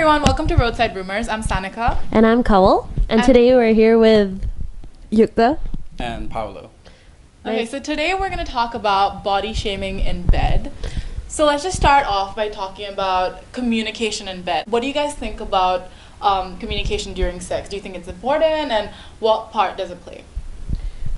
everyone, welcome to Roadside Rumours. I'm Sanika. And I'm Kawal. And today we're here with Yukta and Paolo. Okay, so today we're going to talk about body shaming in bed. So let's just start off by talking about communication in bed. What do you guys think about communication during sex? Do you think it's important, and what part does it play?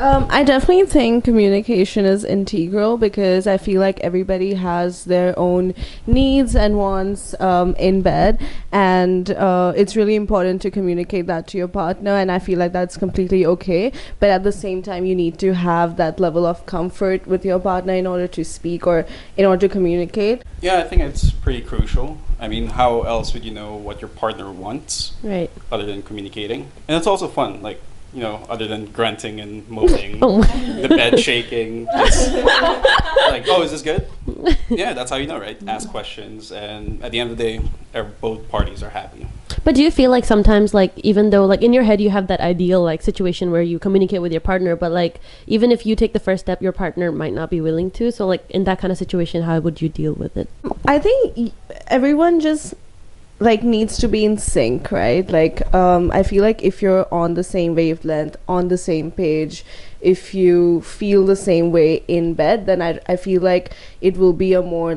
I definitely think communication is integral because I feel like everybody has their own needs and wants in bed, and it's really important to communicate that to your partner, and I feel like that's completely okay. But at the same time, you need to have that level of comfort with your partner in order to speak or in order to communicate. Yeah, I think it's pretty crucial. I mean, how else would you know what your partner wants? Right. Other than communicating? And it's also fun, like, you know, other than grunting and moaning, the bed shaking. It's like, oh, is this good? Yeah, that's how you know, right? Ask questions, and at the end of the day, both parties are happy. But do you feel like sometimes, like, even though, like, in your head you have that ideal, like, situation where you communicate with your partner, but, like, even if you take the first step, your partner might not be willing to? So, like, in that kind of situation, how would you deal with it? I think everyone just needs to be in sync, right? I feel like if you're on the same wavelength, on the same page, if you feel the same way in bed, then I feel like it will be a more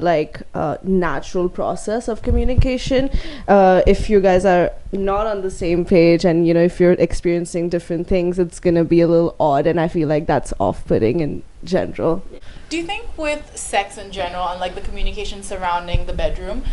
natural process of communication. If you guys are not on the same page, and you know, if you're experiencing different things, it's gonna be a little odd, and I feel like that's off-putting in general. Do you think with sex in general and like the communication surrounding the bedroom,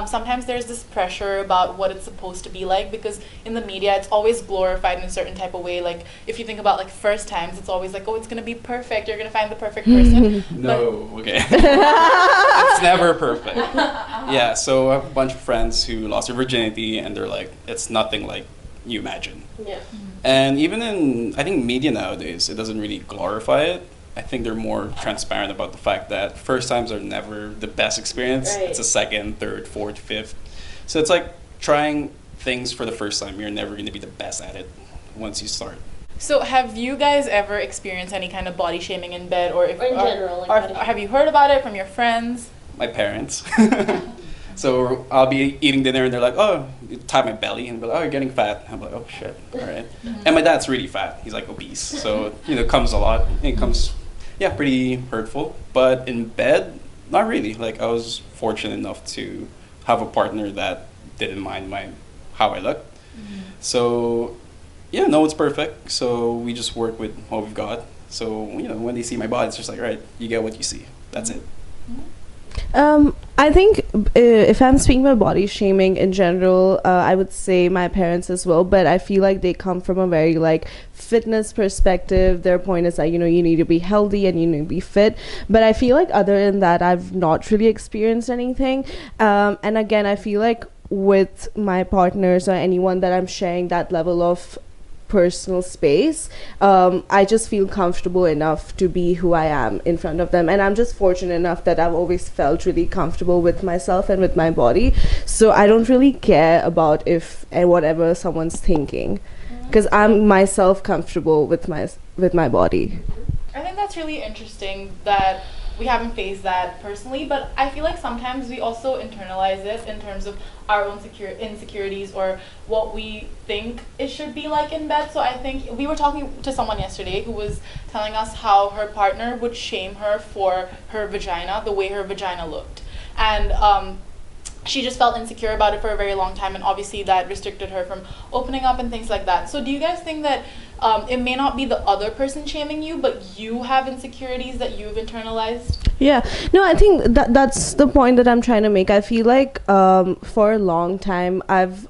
sometimes there's this pressure about what it's supposed to be like, because in the media it's always glorified in a certain type of way. Like if you think about like first times, it's always like, oh, it's gonna be perfect, you're gonna find the perfect person. No, okay. It's never perfect. Yeah, so I have a bunch of friends who lost their virginity and they're like, it's nothing like you imagine. Yeah. And even in, I think, media nowadays, it doesn't really glorify it. I think they're more transparent about the fact that first times are never the best experience. Right. It's a second, third, fourth, fifth. So it's like trying things for the first time. You're never going to be the best at it once you start. So have you guys ever experienced any kind of body shaming in bed, or if Or in general, like or body have you heard about it from your friends? My parents. So I'll be eating dinner and they're like, oh, you tap my belly, and they're like, oh, you're getting fat. I'm like, oh shit, all right. And my dad's really fat. He's like obese. So, you know, it comes a lot. It comes, yeah, pretty hurtful. But in bed, not really. Like, I was fortunate enough to have a partner that didn't mind how I look. So, yeah, no one's perfect. So we just work with what we've got. So, you know, when they see my body, it's just like, right, you get what you see. That's it. I think if I'm speaking about body shaming in general, I would say my parents as well, but I feel like they come from a very fitness perspective. Their point is that, you know, you need to be healthy and you need to be fit, but I feel like other than that, I've not really experienced anything. And again, I feel like with my partners or anyone that I'm sharing that level of personal space, I just feel comfortable enough to be who I am in front of them, and I'm just fortunate enough that I've always felt really comfortable with myself and with my body, so I don't really care about if and whatever someone's thinking, because I'm myself comfortable with my body. I think that's really interesting that we haven't faced that personally, but I feel like sometimes we also internalize it in terms of our own insecurities or what we think it should be like in bed. So I think we were talking to someone yesterday who was telling us how her partner would shame her for her vagina, the way her vagina looked. And she just felt insecure about it for a very long time, and obviously that restricted her from opening up and things like that. So do you guys think that it may not be the other person shaming you, but you have insecurities that you've internalized? Yeah, no, I think that's the point that I'm trying to make. I feel like for a long time I've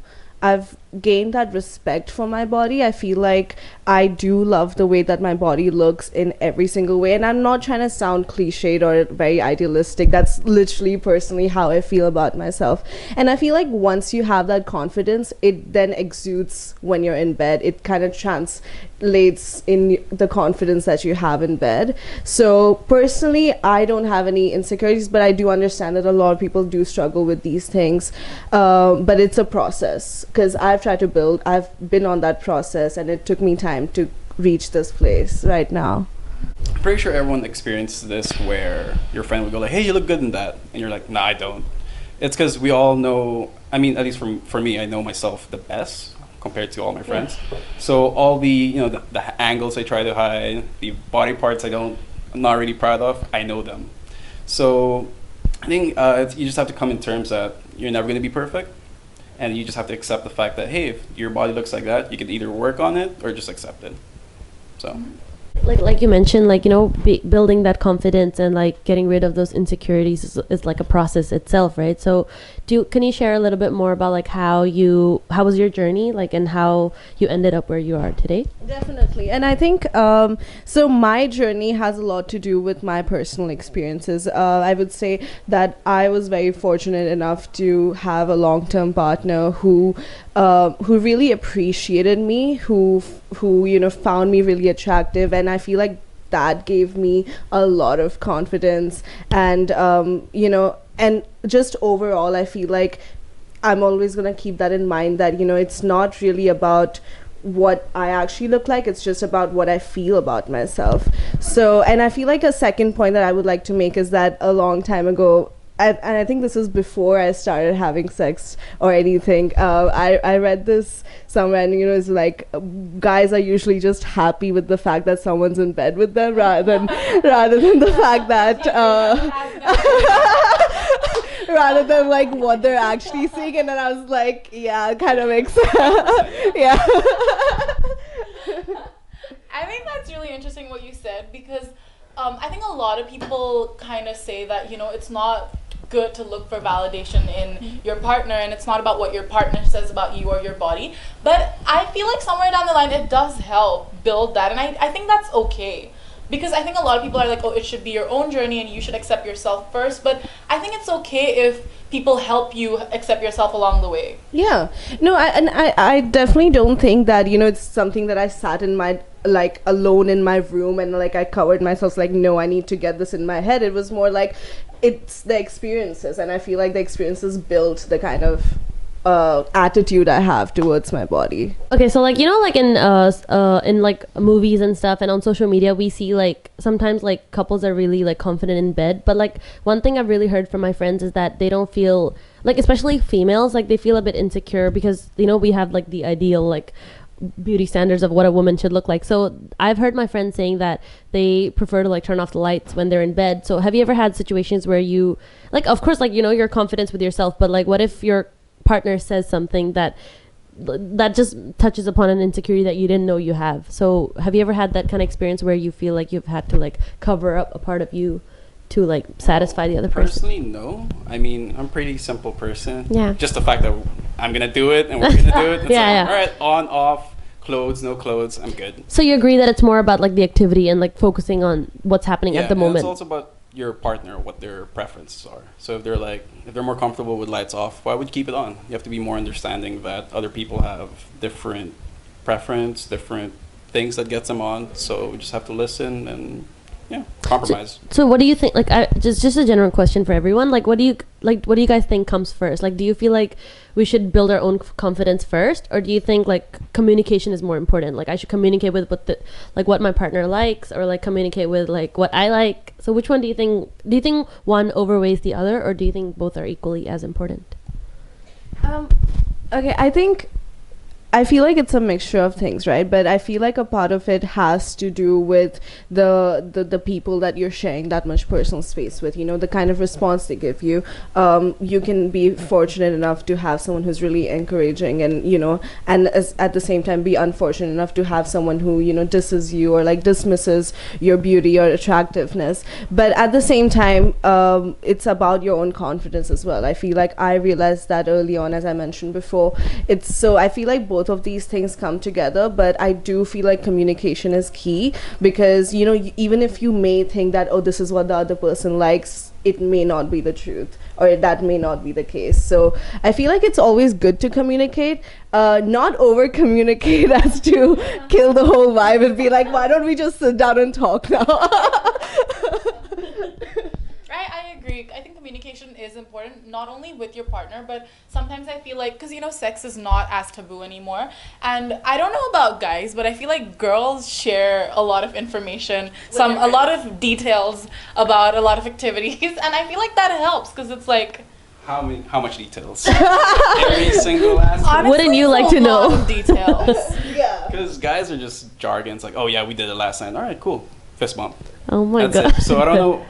gained that respect for my body. I feel like I do love the way that my body looks in every single way, and I'm not trying to sound cliched or very idealistic. That's literally personally how I feel about myself, and I feel like once you have that confidence, it then exudes when you're in bed. It kind of translates in the confidence that you have in bed. So personally, I don't have any insecurities, but I do understand that a lot of people do struggle with these things, but it's a process, because I've been on that process, and it took me time to reach this place right now. I'm pretty sure everyone experiences this where your friend would go like, hey, you look good in that, and you're like, nah, I don't. It's because we all know. I mean, at least for me, I know myself the best compared to all my friends. So all the angles I try to hide, the body parts I'm not really proud of, I know them. So I think you just have to come in terms that you're never going to be perfect, and you just have to accept the fact that hey, if your body looks like that, you can either work on it or just accept it. So. Like you mentioned, like, building that confidence and like getting rid of those insecurities is like a process itself, right? So can you share a little bit more about like how was your journey, like, and how you ended up where you are today? Definitely. And I think so my journey has a lot to do with my personal experiences. I would say that I was very fortunate enough to have a long-term partner who really appreciated me, who found me really attractive, and I feel like that gave me a lot of confidence. And and just overall, I feel like I'm always going to keep that in mind, that it's not really about what I actually look like, it's just about what I feel about myself. So, and I feel like a second point that I would like to make is that a long time ago, and I think this is before I started having sex or anything, I read this somewhere, and it's like guys are usually just happy with the fact that someone's in bed with them rather than the fact that rather than like what they're actually seeing. And then I was like, yeah, it kind of makes sense. Yeah. I think that's really interesting what you said, because I think a lot of people kind of say that it's not good to look for validation in your partner, and it's not about what your partner says about you or your body. But I feel like somewhere down the line it does help build that, and I think that's okay, because I think a lot of people are like, oh, it should be your own journey and you should accept yourself first. But I think it's okay if people help you accept yourself along the way. Yeah. No, I definitely don't think that it's something that I sat in my like alone in my room and like I covered myself like, no, I need to get this in my head. It was more like it's the experiences, and I feel like the experiences built the kind of attitude I have towards my body. Okay, so like like in like movies and stuff and on social media, we see like sometimes like couples are really like confident in bed, but like one thing I've really heard from my friends is that they don't feel like, especially females, like they feel a bit insecure because we have like the ideal like beauty standards of what a woman should look like. So I've heard my friends saying that they prefer to like turn off the lights when they're in bed. So have you ever had situations where you like, of course, like your confidence with yourself, but like what if your partner says something that just touches upon an insecurity that you didn't know you have? So have you ever had that kind of experience where you feel like you've had to like cover up a part of you to like satisfy the other person? Personally, no. I mean, I'm a pretty simple person. Yeah. Just the fact that I'm gonna do it and we're gonna do it. It's Yeah, like, yeah. all right, on, off, clothes, no clothes, I'm good. So you agree that it's more about like the activity and like focusing on what's happening at the and moment. it's also about your partner, what their preferences are. So if they're more comfortable with lights off, why would you keep it on? You have to be more understanding that other people have different preference, different things that gets them on. So we just have to listen and compromise. So what do you think, like just a general question for everyone, like what do you guys think comes first? Like do you feel like we should build our own confidence first, or do you think like communication is more important? Like I should communicate with what my partner likes, or like communicate with like what I like? So which one do you think one overweighs the other, or do you think both are equally as important? Okay, I feel like it's a mixture of things, right? But I feel like a part of it has to do with the people that you're sharing that much personal space with, the kind of response they give you. You can be fortunate enough to have someone who's really encouraging and, at the same time be unfortunate enough to have someone who, disses you or like dismisses your beauty or attractiveness. But at the same time, it's about your own confidence as well. I feel like I realized that early on, as I mentioned before. I feel like both of these things come together, but I do feel like communication is key, because even if you may think that, oh, this is what the other person likes, it may not be the truth, or that may not be the case. So I feel like it's always good to communicate, not over communicate as to kill the whole vibe and be like, why don't we just sit down and talk now? I agree. I think communication is important, not only with your partner, but sometimes I feel like, because sex is not as taboo anymore, and I don't know about guys, but I feel like girls share a lot of information, a lot of details about a lot of activities, and I feel like that helps, because it's like, How much details? Every single last. Honestly, Wouldn't you like it's a to know? lot of details. Yeah. Because guys are just jargon. It's like, oh yeah, we did it last night. All right, cool. Fist bump. Oh my That's god. it. So I don't know.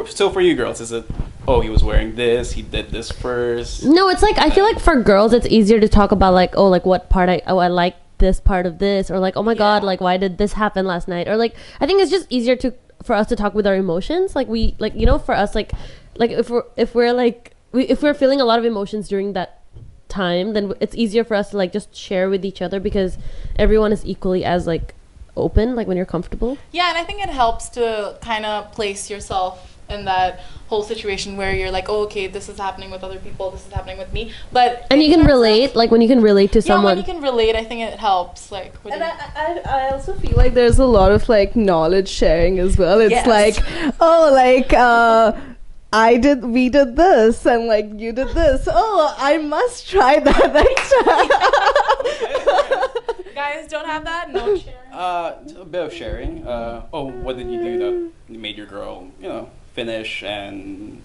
Still for you girls, is it? Oh, he was wearing this. He did this first. No, it's like I feel like for girls it's easier to talk about like, oh, like what part I like this part of this, or like, oh my god, like why did this happen last night, or like I think it's just easier for us to talk with our emotions. Like we like, you know, for us like if we're feeling a lot of emotions during that time, then it's easier for us to like just share with each other because everyone is equally as like open, like when you're comfortable. Yeah, and I think it helps to kind of place yourself in that whole situation where you're like, oh, okay, this is happening with other people, this is happening with me. But And you can relate, like when you can relate to yeah, someone. when you can relate, I think it helps. Like, with And I also feel like there's a lot of like knowledge sharing as well. It's Yes. like, oh, like we did this, and like you did this. Oh, I must try that next time. guys don't have that, no sharing. A bit of sharing. Oh, what did you do that made your girl, finish? And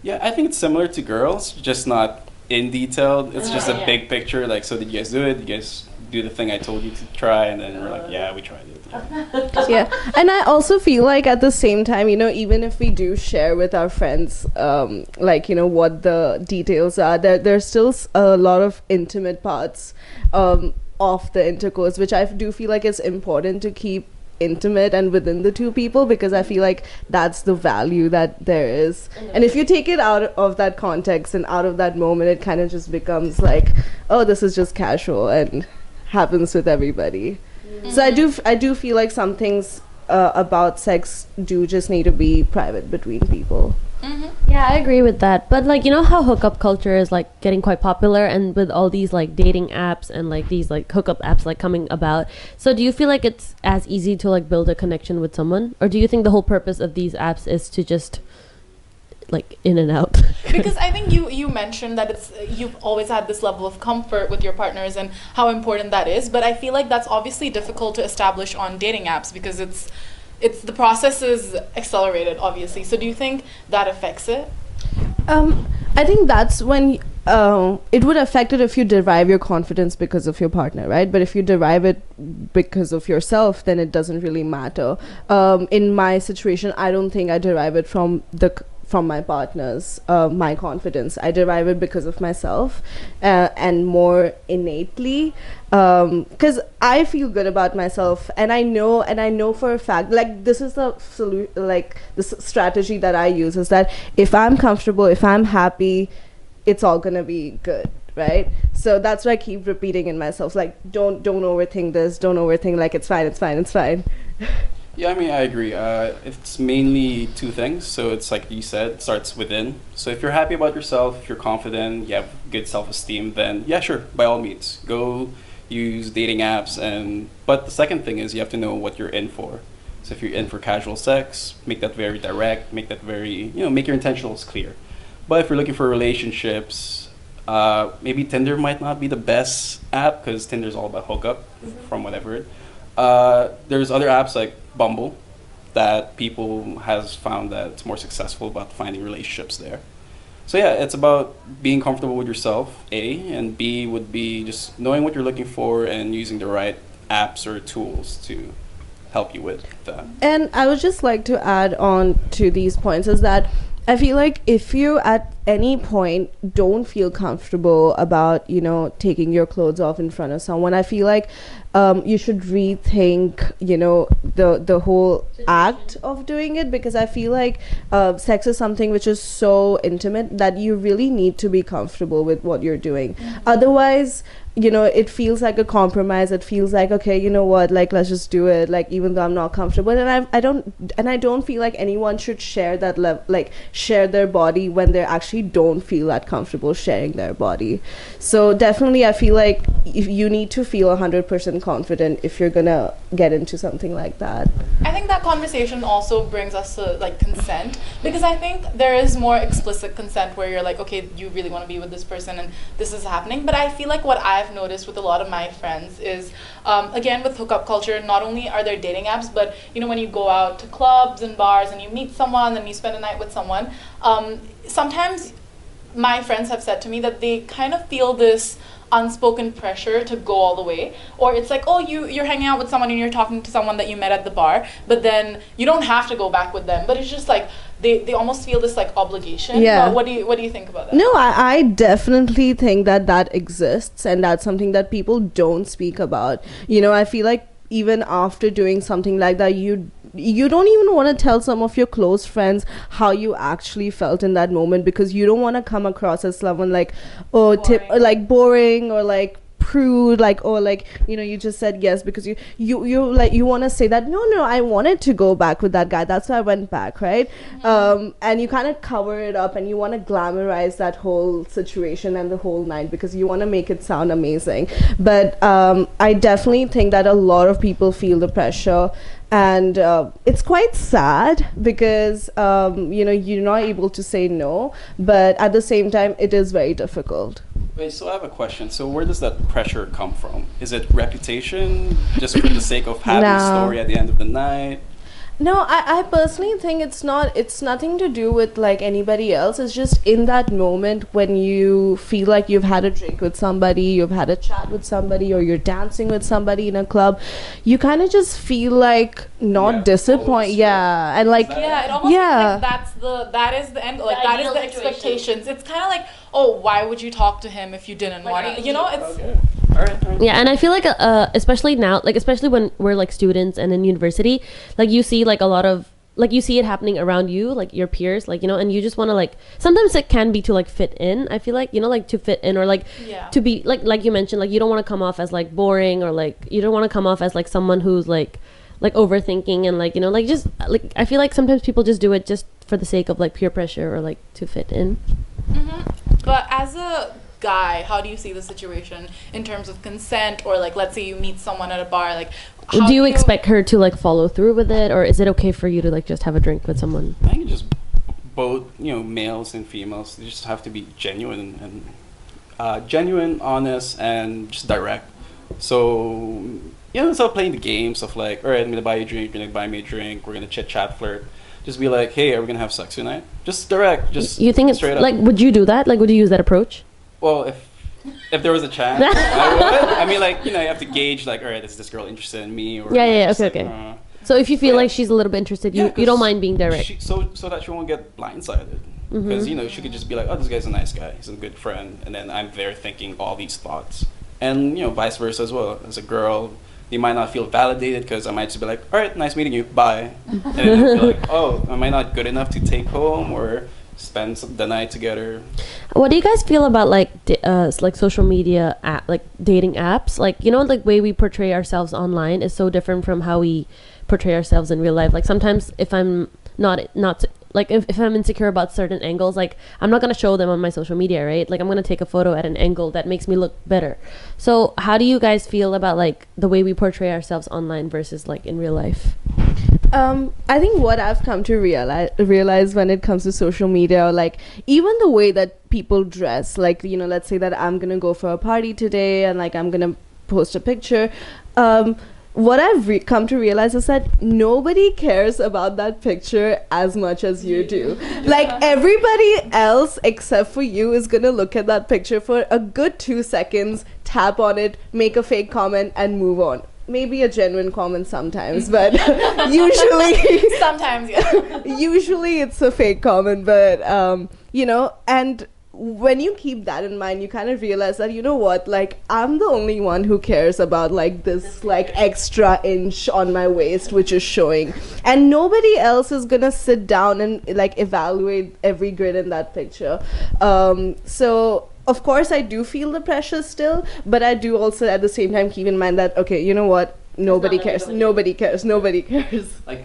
yeah, I think it's similar to girls, just not in detail. It's just a big picture. Like, so did you guys do it? Did you guys do the thing I told you to try? And then we're like, yeah, we tried it. Yeah. Yeah, and I also feel like at the same time, even if we do share with our friends, like what the details are, there's still a lot of intimate parts of the intercourse, which I do feel like it's important to keep intimate and within the two people, because I feel like that's the value that there is. And if you take it out of that context and out of that moment, it kind of just becomes like, oh, this is just casual and happens with everybody. So I do feel like some things about sex do just need to be private between people. Yeah, I agree with that. But like, you know how hookup culture is like getting quite popular, and with all these like dating apps and like these like hookup apps like coming about. So do you feel like it's as easy to like build a connection with someone, or do you think the whole purpose of these apps is to just like in and out? Because I think you mentioned that you've always had this level of comfort with your partners and how important that is, but I feel like that's obviously difficult to establish on dating apps because it's the process is accelerated, obviously. So do you think that affects it? I think that's when it would affect it if you derive your confidence because of your partner, right? But if you derive it because of yourself, then it doesn't really matter. In my situation, I don't think I derive it from my partner's my confidence. I derive it because of myself and more innately, because I feel good about myself, and I know for a fact, like this is the this strategy that I use is that if I'm comfortable, if I'm happy, it's all gonna be good, right? So that's why I keep repeating in myself, like don't overthink this, don't overthink, like it's fine. Yeah, I mean, I agree. It's mainly two things. So it's like you said, it starts within. So if you're happy about yourself, if you're confident, you have good self-esteem, then yeah, sure, by all means, go use dating apps. But the second thing is you have to know what you're in for. So if you're in for casual sex, make that very direct, make that very, make your intentions clear. But if you're looking for relationships, maybe Tinder might not be the best app because Tinder's all about hookup, from what I've heard. There's other apps like Bumble that people has found that it's more successful about finding relationships there. So yeah, it's about being comfortable with yourself, A, and B would be just knowing what you're looking for and using the right apps or tools to help you with that. And I would just like to add on to these points is that I feel like if you at any point don't feel comfortable about, taking your clothes off in front of someone, I feel like you should rethink, the whole act of doing it, because I feel like sex is something which is so intimate that you really need to be comfortable with what you're doing. Otherwise, it feels like a compromise. It feels like, okay, you know what, like let's just do it, like even though I'm not comfortable. And I don't feel like anyone should share that share their body when they actually don't feel that comfortable sharing their body. So definitely I feel like if you need to feel 100% confident if you're gonna get into something like that. I think that conversation also brings us to like consent, because I think there is more explicit consent where you're like, okay, you really want to be with this person and this is happening. But I feel like what I've noticed with a lot of my friends is again with hookup culture, not only are there dating apps, but when you go out to clubs and bars and you meet someone and you spend a night with someone, sometimes my friends have said to me that they kind of feel this unspoken pressure to go all the way, or it's like, oh, you're hanging out with someone and you're talking to someone that you met at the bar, but then you don't have to go back with them, but it's just like they almost feel this like obligation. Yeah. What do you think about that? No, I definitely think that exists, and that's something that people don't speak about. You know, I feel like even after doing something like that, you don't even want to tell some of your close friends how you actually felt in that moment, because you don't want to come across as someone like, oh, like boring, or like prude, like, oh, like, you know, you just said yes because you like, you want to say that no, I wanted to go back with that guy, that's why I went back, right? And you kind of cover it up, and you want to glamorize that whole situation and the whole night because you want to make it sound amazing. But I definitely think that a lot of people feel the pressure, and it's quite sad because you know, you're not able to say no, but at the same time it is very difficult. Wait, so I have a question. So where does that pressure come from? Is it reputation, just for the sake of having a story at the end of the night? No, I personally think it's nothing to do with like anybody else. It's just in that moment when you feel like you've had a drink with somebody, you've had a chat with somebody, or you're dancing with somebody in a club, you kind of just feel like not disappointed. Yeah, and like yeah, it almost feels like that is the end, like that is the expectations. It's kind of like, oh, why would you talk to him if you didn't want to? You know, it's. Okay. All right. Yeah, and I feel like especially now, like especially when we're like students and in university, like you see like a lot of, like you see it happening around you, like your peers, like, you know, and you just want to like, sometimes it can be to like fit in, I feel like, you know, like to fit in, or like to be like you mentioned, like you don't want to come off as like boring, or like you don't want to come off as like someone who's like overthinking, and like, you know, like just like I feel like sometimes people just do it just for the sake of like peer pressure, or like to fit in. But as a guy, how do you see the situation in terms of consent, or like, let's say you meet someone at a bar, like do you expect her to like follow through with it, or is it okay for you to like just have a drink with someone? I think just both, you know, males and females, they just have to be genuine, honest, and just direct. So, you know, instead of playing the games of like, all right, I'm gonna buy you a drink, you're gonna buy me a drink, we're gonna chit chat, flirt. Just be like, hey, are we gonna have sex tonight? Just direct. Just you think it's straight up. like, would you do that? Like, would you use that approach? Well, if there was a chance, I would. I mean, like, you know, you have to gauge, like, all right, is this girl interested in me? Or Okay. So if you feel like she's a little bit interested, you don't mind being direct. So that she won't get blindsided. Because, you know, she could just be like, oh, this guy's a nice guy. He's a good friend. And then I'm there thinking all these thoughts. And, you know, vice versa as well. As a girl, they might not feel validated because I might just be like, all right, nice meeting you. Bye. And then they'll be like, oh, am I not good enough to take home or spend the night together? What do you guys feel about like like social media like dating apps? Like, you know, like way we portray ourselves online is so different from how we portray ourselves in real life. Like sometimes if I'm not like if I'm insecure about certain angles, like I'm not gonna show them on my social media, right? Like I'm gonna take a photo at an angle that makes me look better. So how do you guys feel about like the way we portray ourselves online versus like in real life? I think what I've come to realize when it comes to social media, like even the way that people dress, like, you know, let's say that I'm gonna go for a party today and like I'm gonna post a picture. What I've come to realize is that nobody cares about that picture as much as you do. Like everybody else except for you is gonna look at that picture for a good 2 seconds, tap on it, make a fake comment, and move on. Maybe a genuine comment sometimes, but usually sometimes, yeah. Usually it's a fake comment, but you know, and when you keep that in mind, you kind of realize that, you know what, like I'm the only one who cares about like this like extra inch on my waist which is showing, and nobody else is gonna sit down and like evaluate every grid in that picture. So of course I do feel the pressure still, but I do also at the same time keep in mind that, okay, you know what, nobody cares. Like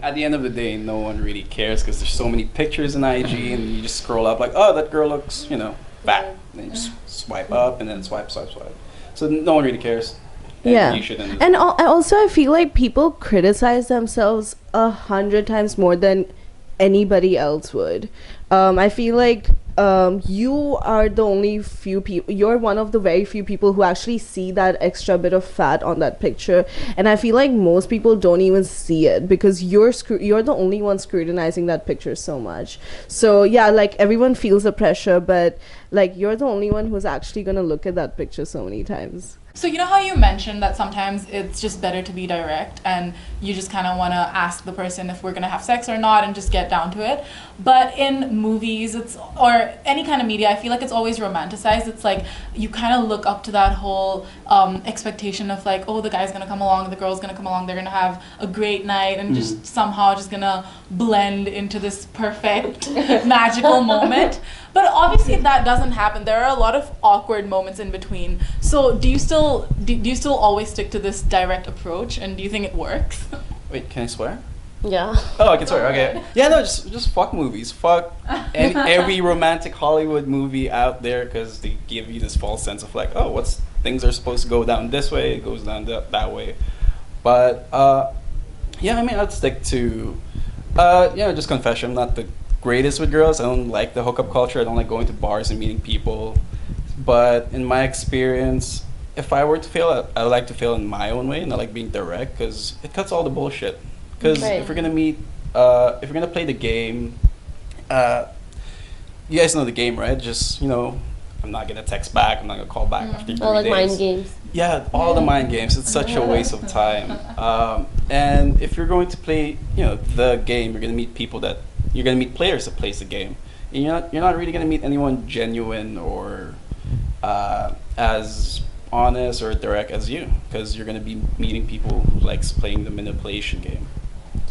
at the end of the day, no one really cares because there's so many pictures in IG and you just scroll up like, oh, that girl looks, you know, fat. And then you just swipe up and then swipe. So no one really cares. And you shouldn't. And also I feel like people criticize themselves 100 times more than anybody else would. I feel like you are the only few people, you're one of the very few people who actually see that extra bit of fat on that picture, and I feel like most people don't even see it because you're the only one scrutinizing that picture so much. So yeah, like everyone feels the pressure, but like you're the only one who's actually gonna look at that picture so many times. So you know how you mentioned that sometimes it's just better to be direct and you just kind of want to ask the person if we're going to have sex or not and just get down to it. But in movies or any kind of media, I feel like it's always romanticized. It's like you kind of look up to that whole expectation of like, oh, the guy's going to come along, the girl's going to come along, they're going to have a great night and just somehow just going to blend into this perfect magical moment. But obviously that doesn't happen. There are a lot of awkward moments in between. So do you still always stick to this direct approach, and do you think it works? Wait, can I swear? Yeah. Oh, I can swear. Okay. Yeah, no, just fuck movies. Fuck every romantic Hollywood movie out there because they give you this false sense of like, oh, things are supposed to go down this way, it goes down that way. But yeah, I mean, I'd stick to just confession. I'm not the greatest with girls. I don't like the hookup culture. I don't like going to bars and meeting people. But in my experience, if I were to fail, I would like to fail in my own way, and I like being direct because it cuts all the bullshit. Because if we're gonna meet, if we're gonna play the game, you guys know the game, right? Just I'm not gonna text back. I'm not gonna call back after 3 days. Like mind games. Yeah, all the mind games. It's such a waste of time. And if you're going to play, the game, you're gonna meet players that plays the game. And you're not really gonna meet anyone genuine or as honest or direct as you, because you're gonna be meeting people who likes playing the manipulation game.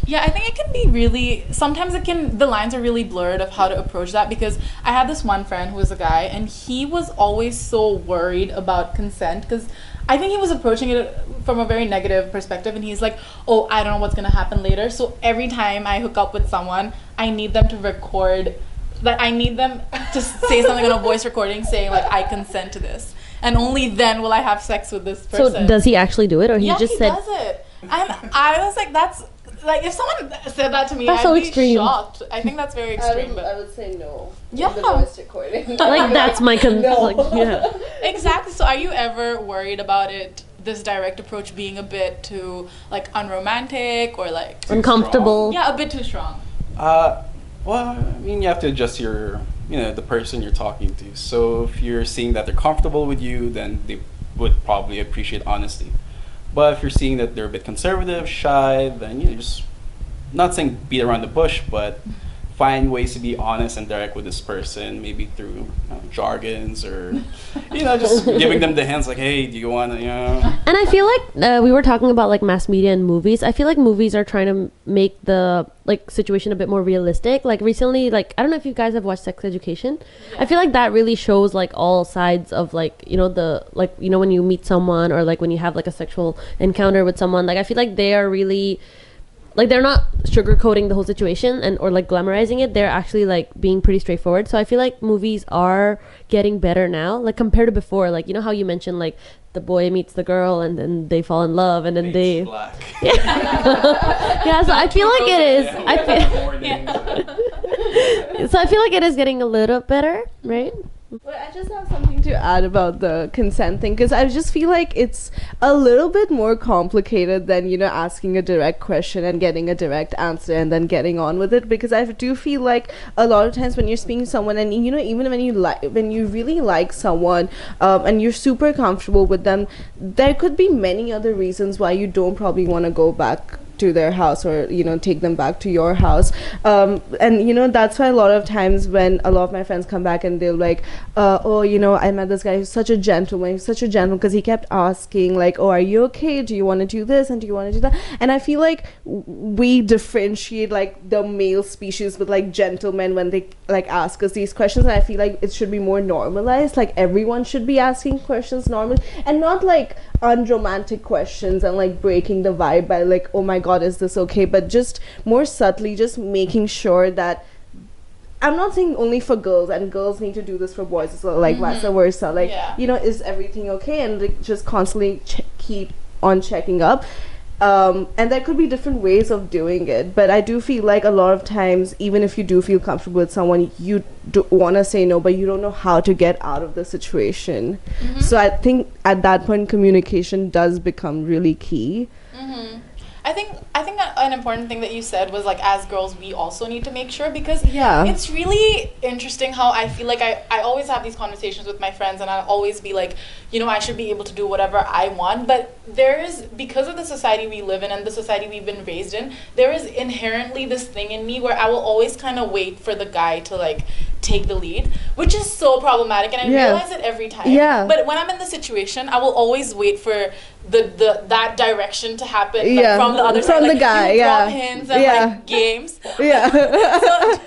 Yeah, I think it can be really, sometimes the lines are really blurred of how to approach that, because I had this one friend who was a guy and he was always so worried about consent because I think he was approaching it from a very negative perspective, and he's like, oh, I don't know what's going to happen later. So every time I hook up with someone, I need them to record, like I need them to say something on a voice recording saying like, I consent to this. And only then will I have sex with this person. So does he actually do it, or he just said? Yeah, he does it. And I was like, that's... Like, if someone said that to me, that's I'd so be extreme. Shocked. I think that's very extreme. I would say no. Yeah. The voice recording. Like, that's my No. like, yeah. Exactly. So are you ever worried about this direct approach being a bit too, like, unromantic or, like... Uncomfortable? Yeah, a bit too strong. Well, I mean, you have to adjust the person you're talking to. So if you're seeing that they're comfortable with you, then they would probably appreciate honesty. But if you're seeing that they're a bit conservative, shy, then just not saying beat around the bush, but find ways to be honest and direct with this person, maybe through jargons or just giving them the hints like, hey, do you want to And I feel like we were talking about like mass media and movies. I feel like movies are trying to make the like situation a bit more realistic. Like recently, like I don't know if you guys have watched Sex Education. I feel like that really shows like all sides of like when you meet someone or like when you have like a sexual encounter with someone. Like I feel like they are really like they're not sugarcoating the whole situation or like glamorizing it. They're actually like being pretty straightforward. So I feel like movies are getting better now, like compared to before. Like how you mentioned like the boy meets the girl and then they fall in love and then they black. Yeah, so I feel like it is. So I feel like it is getting a little better, right? But I just have something to add about the consent thing, because I just feel like it's a little bit more complicated than asking a direct question and getting a direct answer and then getting on with it. Because I do feel like a lot of times when you're speaking to someone and even when you really like someone and you're super comfortable with them, there could be many other reasons why you don't probably want to go back to their house or take them back to your house, and that's why a lot of times when a lot of my friends come back and they're like, I met this guy who's such a gentleman, because he kept asking like, oh, are you okay, do you want to do this and do you want to do that? And I feel like we differentiate like the male species with like gentlemen when they like ask us these questions, and I feel like it should be more normalized. Like everyone should be asking questions normally and not like unromantic questions and like breaking the vibe by like, oh my god, is this okay? But just more subtly, just making sure that I'm not saying only for girls, and girls need to do this for boys as well, like vice versa, like is everything okay, and like, just constantly keep on checking up. And there could be different ways of doing it, but I do feel like a lot of times, even if you do feel comfortable with someone, you do want to say no, but you don't know how to get out of the situation. So I think at that point, communication does become really key. I think an important thing that you said was like, as girls we also need to make sure, because Yeah. it's really interesting how I feel like I always have these conversations with my friends, and I'll always be like, you know, I should be able to do whatever I want, but there is, because of the society we live in and the society we've been raised in, there is inherently this thing in me where I will always kind of wait for the guy to like take the lead, which is so problematic, and I realize it every time. Yeah. But when I'm in the situation, I will always wait for the that direction to happen, like, Yeah. from the other side, From the like, guy, you yeah. drop hints and Yeah. like games. Yeah. So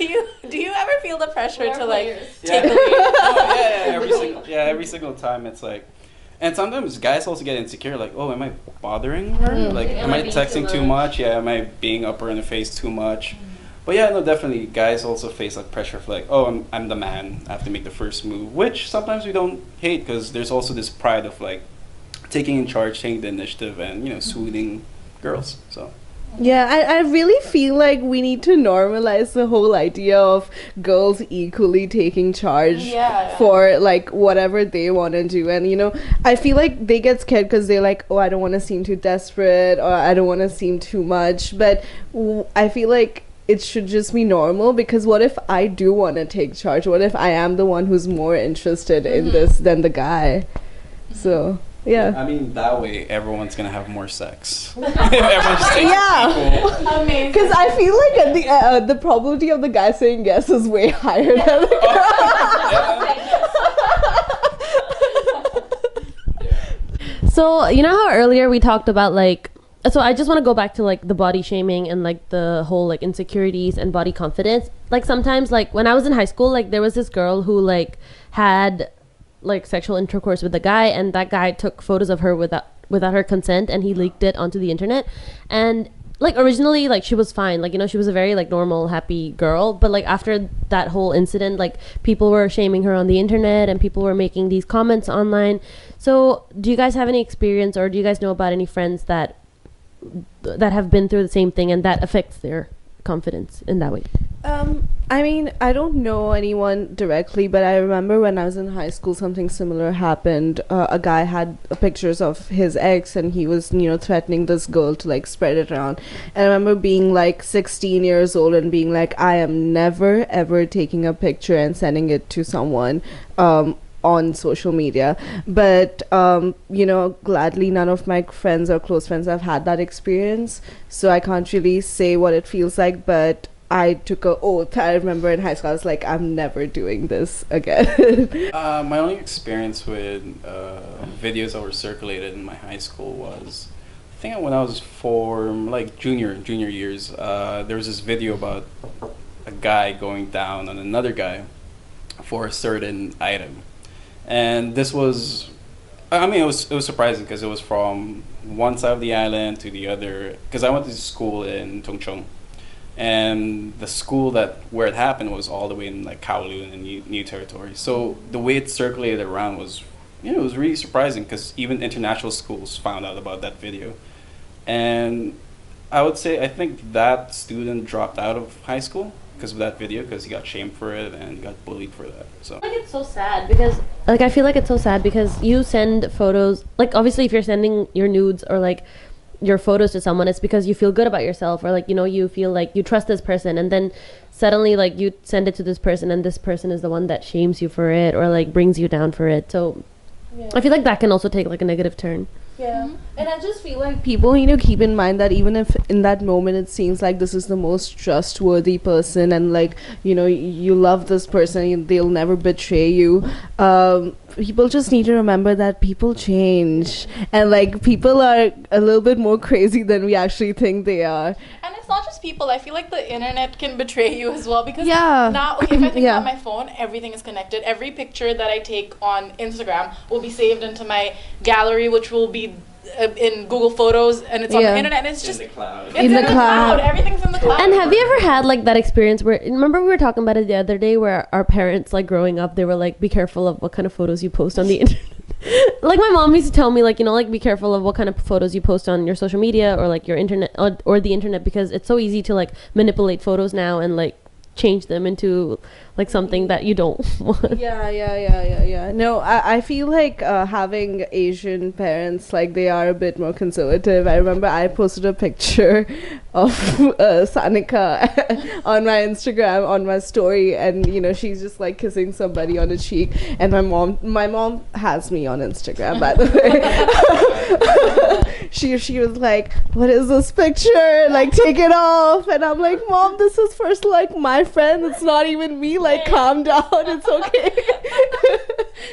do you ever feel the pressure to like take the lead? Oh, every single time it's like, and sometimes guys also get insecure, like, oh, am I bothering her? Like, am I texting too much? Yeah, am I being up her in the face too much? But yeah, no, definitely, guys also face like pressure for like, oh, I'm the man, I have to make the first move, which sometimes we don't hate, because there's also this pride of like taking in charge, taking the initiative, and you know, soothing girls. So Yeah, I really feel like we need to normalize the whole idea of girls equally taking charge Yeah. for like whatever they want to do. And you know, I feel like they get scared because they're like, oh, I don't want to seem too desperate, or I don't want to seem too much. But I feel like it should just be normal, because what if I do want to take charge? What if I am the one who's more interested in this than the guy? So yeah. I mean, that way everyone's gonna have more sex. Everyone just takes Yeah. equal. Amazing. Because I feel like at the probability of the guy saying yes is way higher than the So you know how earlier we talked about like, so I just want to go back to like the body shaming and like the whole like insecurities and body confidence. Like sometimes like when I was in high school, like there was this girl who like had like sexual intercourse with a guy, and that guy took photos of her without her consent, and he leaked it onto the internet. And like originally like she was fine, like, you know, she was a very like normal happy girl, but like after that whole incident, like people were shaming her on the internet and people were making these comments online. So do you guys have any experience, or do you guys know about any friends that have been through the same thing and that affects their confidence in that way? I mean, I don't know anyone directly, but I remember when I was in high school, something similar happened. A guy had pictures of his ex, and he was, you know, threatening this girl to like spread it around. And I remember being like 16 years old and being like, I am never ever taking a picture and sending it to someone on social media. But you know, gladly none of my friends or close friends have had that experience, so I can't really say what it feels like. But I took a oath. I remember in high school I was like, I'm never doing this again. My only experience with videos that were circulated in my high school was, I think when I was like junior years, there was this video about a guy going down on another guy for a certain item. And this was, I mean, it was surprising because it was from one side of the island to the other, because I went to school in Tongchong, and the school where it happened was all the way in like Kowloon and New Territory. So the way it circulated around was, you know, it was really surprising, because even international schools found out about that video. And I would say, I think that student dropped out of high school because of that video, because he got shamed for it and got bullied for that. So Like it's so sad because like I feel like it's so sad because you send photos, like obviously if you're sending your nudes or like your photos to someone, it's because you feel good about yourself, or like, you know, you feel like you trust this person, and then suddenly like you send it to this person and this person is the one that shames you for it or like brings you down for it. So I feel like that can also take like a negative turn. Yeah, and I just feel like people, you know, keep in mind that even if in that moment it seems like this is the most trustworthy person and like, you know, you love this person, they'll never betray you, people just need to remember that people change, and like people are a little bit more crazy than we actually think they are. And it's not just people. I feel like the internet can betray you as well, because Yeah. now, okay, if I think Yeah. about my phone, everything is connected. Every picture that I take on Instagram will be saved into my gallery, which will be in Google Photos, and it's on Yeah. the internet. And it's just in the cloud. it's In the cloud. Everything's in the cloud. And have you ever had like that experience where, remember we were talking about it the other day, where our parents like growing up, they were like, be careful of what kind of photos you post on the internet? Like my mom used to tell me, like, like be careful of what kind of photos you post on your social media or like your internet or the internet, because it's so easy to like manipulate photos now and like change them into like something that you don't want. Yeah. No, I feel like having Asian parents, like they are a bit more conservative. I remember I posted a picture of Sanika on my Instagram, on my story, and she's just like kissing somebody on the cheek. And my mom has me on Instagram, by the way. She was like, "What is this picture? Like, take it off." And I'm like, "Mom, this is first like my friend. It's not even me. Like, calm down. It's okay."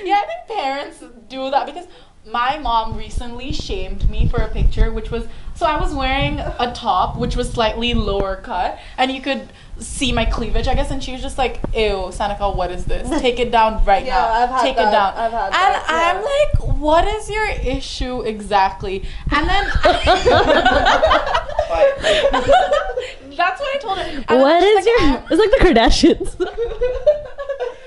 Yeah, I think parents do that because my mom recently shamed me for a picture which was, so I was wearing a top which was slightly lower cut and you could see my cleavage, I guess, and she was just like, "Ew, Sanika, what is this? Take it down right now. I've had Take that. it down." I've had and that, yeah. I'm like, "What is your issue exactly?" And then that's what I told her. And What then is she's your? like, It's like the Kardashians.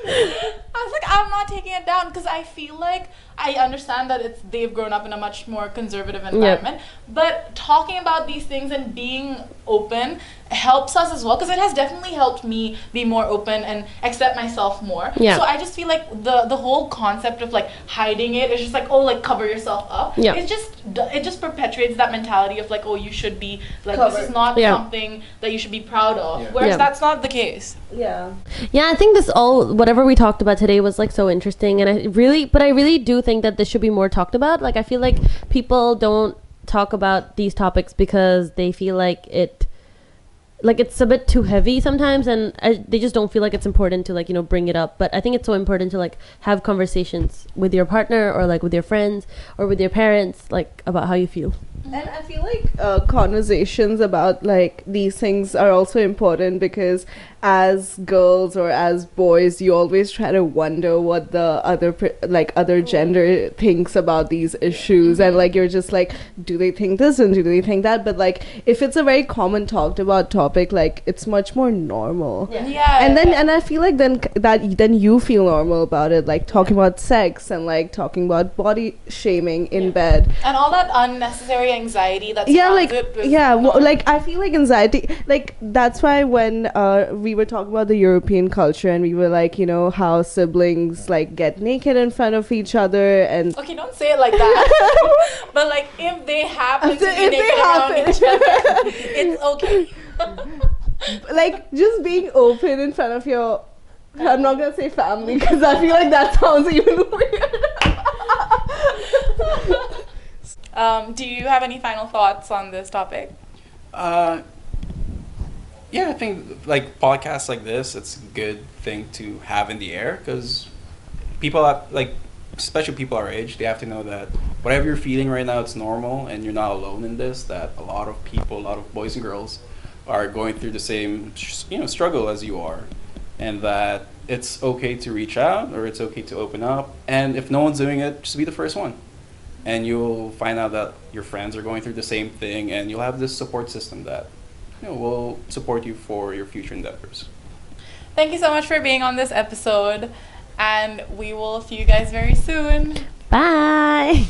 I was like, I'm not taking it down because I feel like I understand that they've grown up in a much more conservative environment, but talking about these things and being open helps us as well, because it has definitely helped me be more open and accept myself more. Yeah. So I just feel like the whole concept of like hiding it is just like, oh, like cover yourself up. Yeah. It just perpetuates that mentality of like, oh, you should be like, Covered. this is not Yeah. something that you should be proud of. Yeah. Whereas Yeah. that's not the case. Yeah. Yeah, I think whatever we talked about today was like so interesting, and I really do think that this should be more talked about. Like I feel like people don't talk about these topics because they feel like it's a bit too heavy sometimes, and they just don't feel like it's important to like bring it up. But I think it's so important to like have conversations with your partner or like with your friends or with your parents, like about how you feel. And I feel like conversations about like these things are also important because as girls or as boys, you always try to wonder what the other gender thinks about these issues, and like you're just like, do they think this and do they think that? But like if it's a very common talked about topic, like it's much more normal. Yeah. And I feel like then you feel normal about it, like talking about sex and like talking about body shaming in bed. And all that unnecessary anxiety that's like I feel like anxiety, like that's why when we were talking about the European culture and we were like, how siblings like get naked in front of each other, and okay, don't say it like that. But like if they happen to be If they naked around happen. each other, it's okay. like just being open in front of your, I'm not gonna say family because I feel like that sounds even weird. Do you have any final thoughts on this topic? Yeah, I think like podcasts like this, it's a good thing to have in the air because people especially people our age, they have to know that whatever you're feeling right now, it's normal and you're not alone in this. That a lot of people, a lot of boys and girls, are going through the same struggle as you are, and that it's okay to reach out or it's okay to open up. And if no one's doing it, just be the first one, and you'll find out that your friends are going through the same thing, and you'll have this support system that will support you for your future endeavors. Thank you so much for being on this episode, and we will see you guys very soon. Bye.